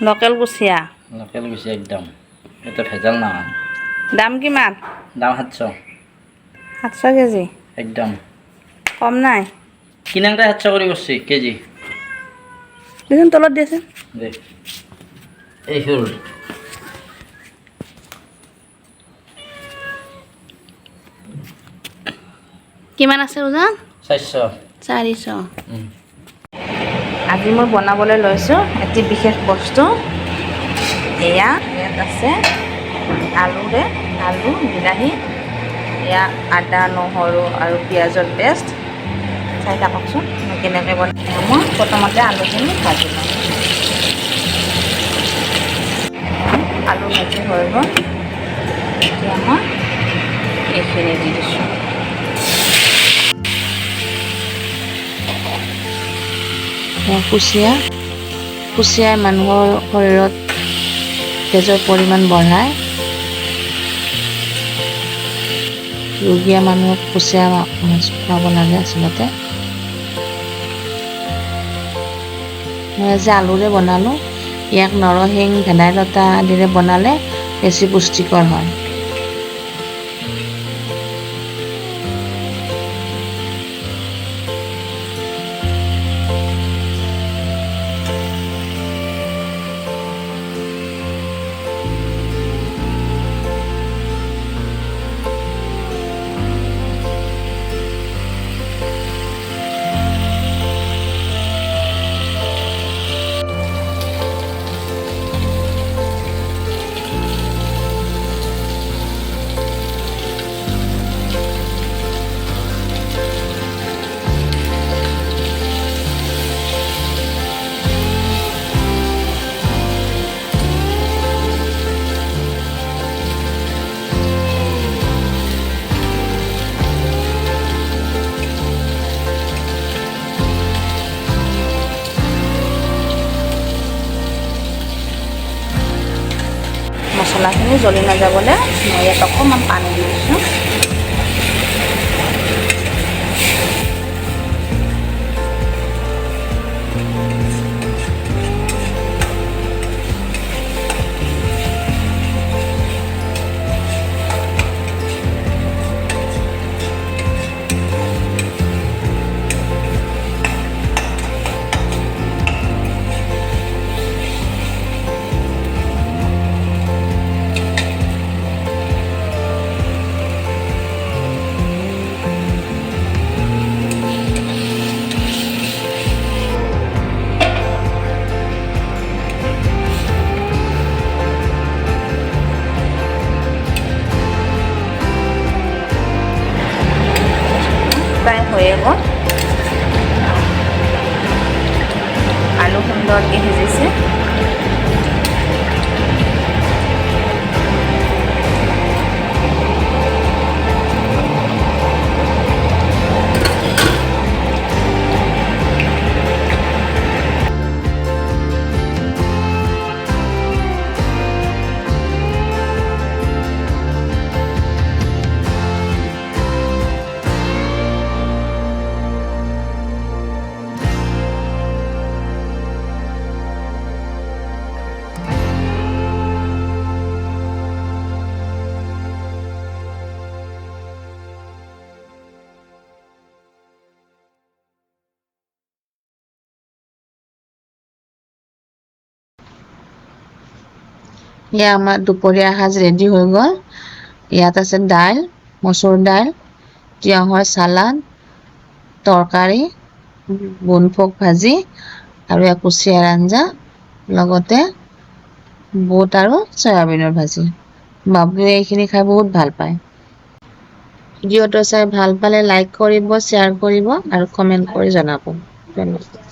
local কুচিয়া একদম এটা ভেজাল নহয় দাম কিমান দাম 700 700 কেজি একদম কম নাই কিনাংটা 700 কৰি বসছি কেজি দেখুন তলত দিয়েছেন দে এই হল কিমান আছে ওজন 400 400 আজি মই বনাবলৈ লৈছোঁ এটি বিশেষ বস্তু এয়া ইয়াত আছে আলু বিলাহী এয়া আদা নহৰু আৰু পিঁয়াজৰ পেষ্ট চাই থাককচোন মই কেনেকৈ বনাই মই প্ৰথমতে আলুখিনি ভাজি লওঁ আলু ভাজি হৈ গ'ল এতিয়া মই এইখিনি দি দিছোঁ কুচিয়াই মানুহৰ শৰীৰত তেজৰ পৰিমাণ বঢ়ায় ৰোগীয়া মানুহক কুচিয়া মাছ খুৱাব লাগে আচলতে মই আজি আলুৰে বনালোঁ ইয়াক নৰসিংহ ভেদাইলতা আদিৰে বনালে বেছি পুষ্টিকৰ হয় মছলাখিনি জ্বলি নাযাবলৈ মই ইয়াত অকণমান পানী দি দিছোঁ প্ৰায় হৈয়ে গ'ল আলু সুন্দৰকৈ সিজিছে এয়া আমাৰ দুপৰীয়া সাজ ৰেডি হৈ গ'ল ইয়াত আছে দাইল মচুৰ দাইল তিয়হৰ চালাড তৰকাৰী বনফুক ভাজি আৰু এয়া কুচিয়াৰ আঞ্জা লগতে বুট আৰু সয়াবিনৰ ভাজি বাবুৱে এইখিনি খাই বহুত ভাল পায় ভিডিঅ'টো চাই ভাল পালে লাইক কৰিব শ্বেয়াৰ কৰিব আৰু কমেণ্ট কৰি জনাব ধন্যবাদ